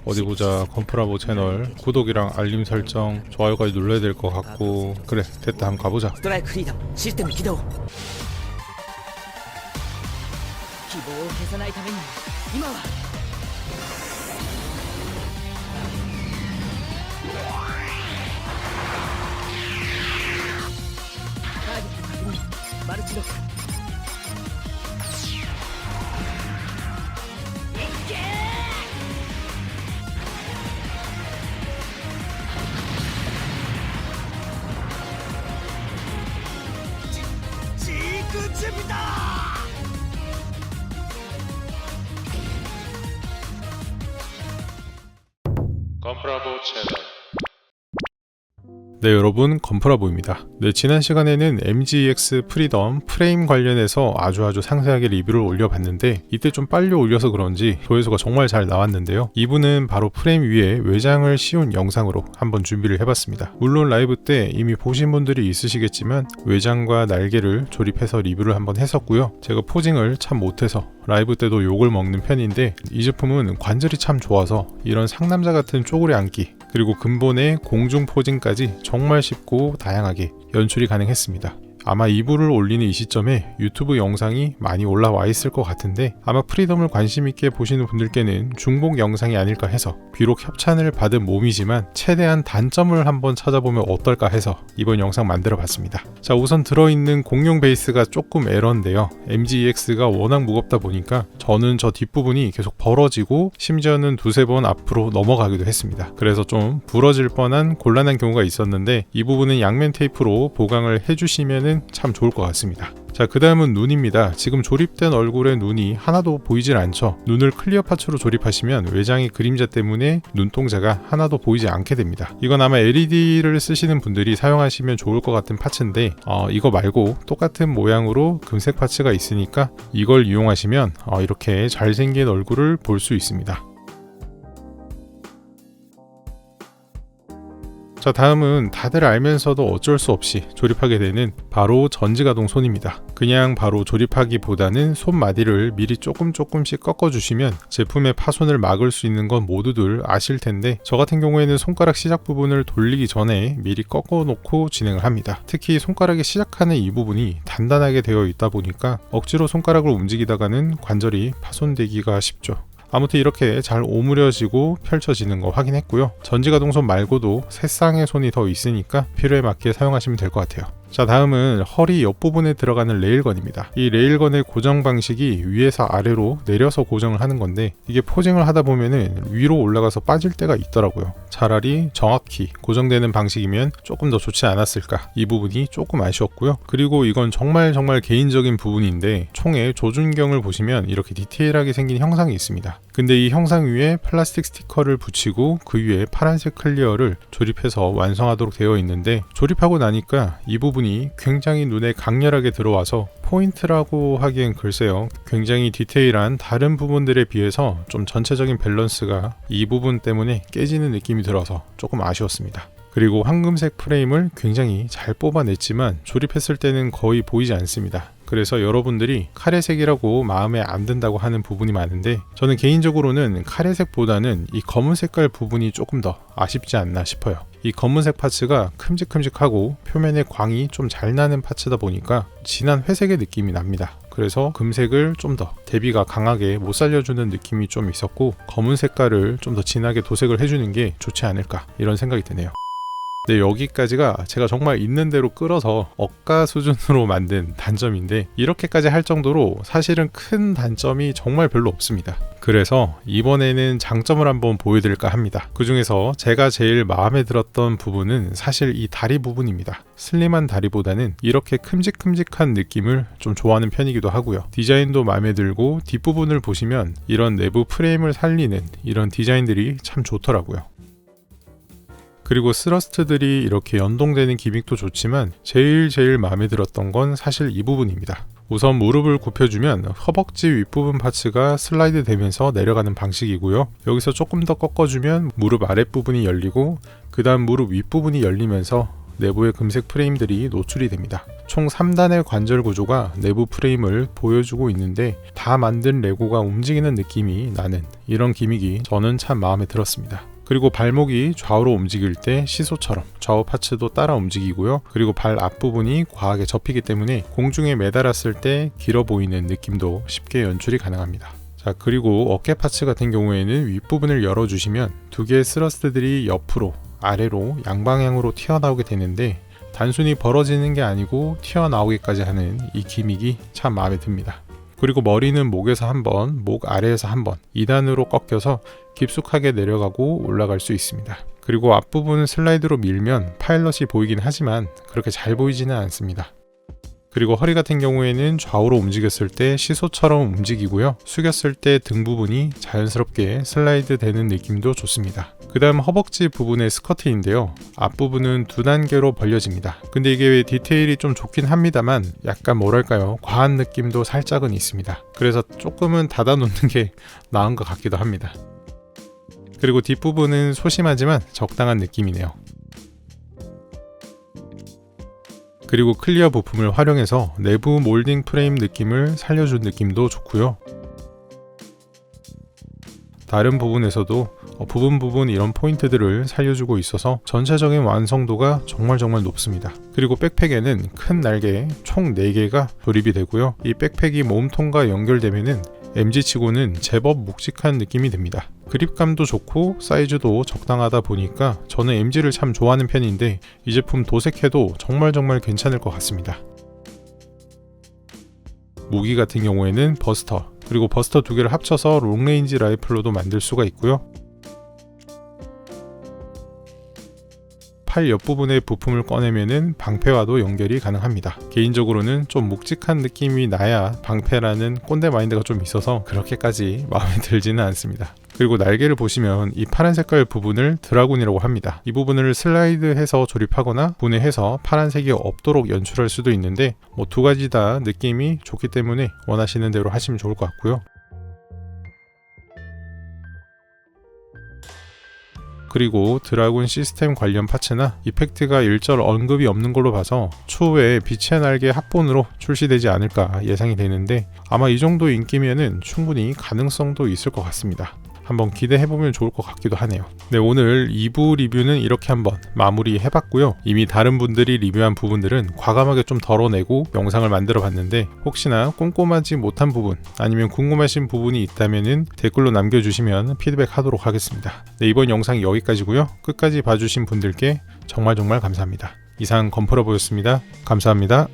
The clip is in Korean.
어디 보자. 건프라보 채널 구독이랑 알림 설정 좋아요까지 눌러야 될 것 같고. 그래 됐다, 한번 가보자. ストライクフリーダムシステム起動希望を消さないために今はターゲット確認マルチロックいっけージークジュピター건프라보 채널. 네, 여러분, 건프라보입니다. 네, 지난 시간에는 MGX 프리덤 프레임 관련해서 아주 상세하게 리뷰를 올려봤는데, 이때 좀 빨리 올려서 그런지 조회수가 정말 잘 나왔는데요. 이분은 바로 프레임 위에 외장을 씌운 영상으로 한번 준비를 해봤습니다. 물론 라이브 때 이미 보신 분들이 있으시겠지만 외장과 날개를 조립해서 리뷰를 한번 했었고요. 제가 포징을 참 못해서 라이브 때도 욕을 먹는 편인데, 이 제품은 관절이 참 좋아서 이런 상남자 같은 쪼그려 앉기 그리고 근본의 공중 포징까지 정말 쉽고 다양하게 연출이 가능했습니다. 아마 2부를 올리는 이 시점에 유튜브 영상이 많이 올라와 있을 것 같은데, 아마 프리덤을 관심있게 보시는 분들께는 중복 영상이 아닐까 해서, 비록 협찬을 받은 몸이지만 최대한 단점을 한번 찾아보면 어떨까 해서 이번 영상 만들어 봤습니다. 자, 우선 들어있는 공룡 베이스가 조금 에러인데요. MGEX가 워낙 무겁다 보니까 저는 저 뒷부분이 계속 벌어지고 심지어는 두세 번 앞으로 넘어가기도 했습니다. 그래서 좀 부러질 뻔한 곤란한 경우가 있었는데, 이 부분은 양면 테이프로 보강을 해주시면 참 좋을 것 같습니다. 자, 그 다음은 눈입니다. 지금 조립된 얼굴에 눈이 하나도 보이질 않죠. 눈을 클리어 파츠로 조립하시면 외장의 그림자 때문에 눈동자가 하나도 보이지 않게 됩니다. 이건 아마 LED를 쓰시는 분들이 사용하시면 좋을 것 같은 파츠인데, 이거 말고 똑같은 모양으로 금색 파츠가 있으니까 이걸 이용하시면 이렇게 잘생긴 얼굴을 볼 수 있습니다. 자, 다음은 다들 알면서도 어쩔 수 없이 조립하게 되는 바로 전지가동 손입니다. 그냥 바로 조립하기보다는 손마디를 미리 조금씩 꺾어주시면 제품의 파손을 막을 수 있는 건 모두들 아실 텐데, 저 같은 경우에는 손가락 시작 부분을 돌리기 전에 미리 꺾어 놓고 진행을 합니다. 특히 손가락이 시작하는 이 부분이 단단하게 되어 있다 보니까 억지로 손가락을 움직이다가는 관절이 파손되기가 쉽죠. 아무튼 이렇게 잘 오므려지고 펼쳐지는 거 확인했고요. 전지가동손 말고도 세 쌍의 손이 더 있으니까 필요에 맞게 사용하시면 될 것 같아요. 자, 다음은 허리 옆부분에 들어가는 레일건입니다. 이 레일건의 고정 방식이 위에서 아래로 내려서 고정을 하는 건데, 이게 포징을 하다 보면은 위로 올라가서 빠질 때가 있더라고요. 차라리 정확히 고정되는 방식이면 조금 더 좋지 않았을까, 이 부분이 조금 아쉬웠고요. 그리고 이건 정말 개인적인 부분인데, 총의 조준경을 보시면 이렇게 디테일하게 생긴 형상이 있습니다. 근데 이 형상 위에 플라스틱 스티커를 붙이고 그 위에 파란색 클리어를 조립해서 완성하도록 되어 있는데, 조립하고 나니까 이 부분이 굉장히 눈에 강렬하게 들어와서 포인트라고 하기엔 글쎄요, 굉장히 디테일한 다른 부분들에 비해서 좀 전체적인 밸런스가 이 부분 때문에 깨지는 느낌이 들어서 조금 아쉬웠습니다. 그리고 황금색 프레임을 굉장히 잘 뽑아냈지만 조립했을 때는 거의 보이지 않습니다. 그래서 여러분들이 카레색이라고 마음에 안 든다고 하는 부분이 많은데, 저는 개인적으로는 카레색보다는 이 검은 색깔 부분이 조금 더 아쉽지 않나 싶어요. 이 검은색 파츠가 큼직큼직하고 표면에 광이 좀 잘 나는 파츠다 보니까 진한 회색의 느낌이 납니다. 그래서 금색을 좀 더 대비가 강하게 못 살려주는 느낌이 좀 있었고, 검은 색깔을 좀 더 진하게 도색을 해주는 게 좋지 않을까, 이런 생각이 드네요. 네, 여기까지가 제가 정말 있는 대로 끌어서 억가 수준으로 만든 단점인데, 이렇게까지 할 정도로 사실은 큰 단점이 정말 별로 없습니다. 그래서 이번에는 장점을 한번 보여드릴까 합니다. 그 중에서 제가 제일 마음에 들었던 부분은 사실 이 다리 부분입니다. 슬림한 다리보다는 이렇게 큼직큼직한 느낌을 좀 좋아하는 편이기도 하고요. 디자인도 마음에 들고, 뒷부분을 보시면 이런 내부 프레임을 살리는 이런 디자인들이 참 좋더라고요. 그리고 스러스트들이 이렇게 연동되는 기믹도 좋지만 제일 마음에 들었던 건 사실 이 부분입니다. 우선 무릎을 굽혀주면 허벅지 윗부분 파츠가 슬라이드 되면서 내려가는 방식이고요. 여기서 조금 더 꺾어주면 무릎 아랫부분이 열리고, 그 다음 무릎 윗부분이 열리면서 내부의 금색 프레임들이 노출이 됩니다. 총 3단의 관절 구조가 내부 프레임을 보여주고 있는데 다 만든 레고가 움직이는 느낌이 나는 이런 기믹이 저는 참 마음에 들었습니다. 그리고 발목이 좌우로 움직일 때 시소처럼 좌우 파츠도 따라 움직이고요. 그리고 발 앞부분이 과하게 접히기 때문에 공중에 매달았을 때 길어 보이는 느낌도 쉽게 연출이 가능합니다. 자, 그리고 어깨 파츠 같은 경우에는 윗부분을 열어주시면 두 개의 스러스트들이 옆으로 아래로 양방향으로 튀어나오게 되는데 단순히 벌어지는 게 아니고 튀어나오기까지 하는 이 기믹이 참 마음에 듭니다. 그리고 머리는 목에서 한 번, 목 아래에서 한 번 2단으로 꺾여서 깊숙하게 내려가고 올라갈 수 있습니다. 그리고 앞부분은 슬라이드로 밀면 파일럿이 보이긴 하지만 그렇게 잘 보이지는 않습니다. 그리고 허리 같은 경우에는 좌우로 움직였을 때 시소처럼 움직이고요. 숙였을 때 등 부분이 자연스럽게 슬라이드 되는 느낌도 좋습니다. 그 다음 허벅지 부분의 스커트인데요. 앞부분은 2단계로 벌려집니다. 근데 이게 디테일이 좀 좋긴 합니다만 약간 뭐랄까요, 과한 느낌도 살짝은 있습니다. 그래서 조금은 닫아 놓는 게 나은 것 같기도 합니다. 그리고 뒷부분은 소심하지만 적당한 느낌이네요. 그리고 클리어 부품을 활용해서 내부 몰딩 프레임 느낌을 살려준 느낌도 좋고요. 다른 부분에서도 부분 이런 포인트들을 살려주고 있어서 전체적인 완성도가 정말 높습니다. 그리고 백팩에는 큰 날개 총 4개가 조립이 되고요. 이 백팩이 몸통과 연결되면은 MG치고는 제법 묵직한 느낌이 듭니다. 그립감도 좋고 사이즈도 적당하다 보니까 저는 MG를 참 좋아하는 편인데 이 제품 도색해도 정말 괜찮을 것 같습니다. 무기 같은 경우에는 버스터, 그리고 버스터 2개를 합쳐서 롱레인지 라이플로도 만들 수가 있고요. 팔 옆부분의 부품을 꺼내면은 방패와도 연결이 가능합니다. 개인적으로는 좀 묵직한 느낌이 나야 방패라는 꼰대 마인드가 좀 있어서 그렇게까지 마음에 들지는 않습니다. 그리고 날개를 보시면 이 파란 색깔 부분을 드라군이라고 합니다. 이 부분을 슬라이드해서 조립하거나 분해해서 파란색이 없도록 연출할 수도 있는데 뭐 2가지 다 느낌이 좋기 때문에 원하시는 대로 하시면 좋을 것 같고요. 그리고 드라군 시스템 관련 파츠나 이펙트가 일절 언급이 없는 걸로 봐서 추후에 빛의 날개 합본으로 출시되지 않을까 예상이 되는데 아마 이 정도 인기면은 충분히 가능성도 있을 것 같습니다. 한번 기대해보면 좋을 것 같기도 하네요. 네, 오늘 2부 리뷰는 이렇게 한번 마무리 해봤고요. 이미 다른 분들이 리뷰한 부분들은 과감하게 좀 덜어내고 영상을 만들어 봤는데 혹시나 꼼꼼하지 못한 부분 아니면 궁금하신 부분이 있다면 댓글로 남겨주시면 피드백 하도록 하겠습니다. 네, 이번 영상 여기까지고요. 끝까지 봐주신 분들께 정말 감사합니다. 이상 건프러보였습니다. 감사합니다.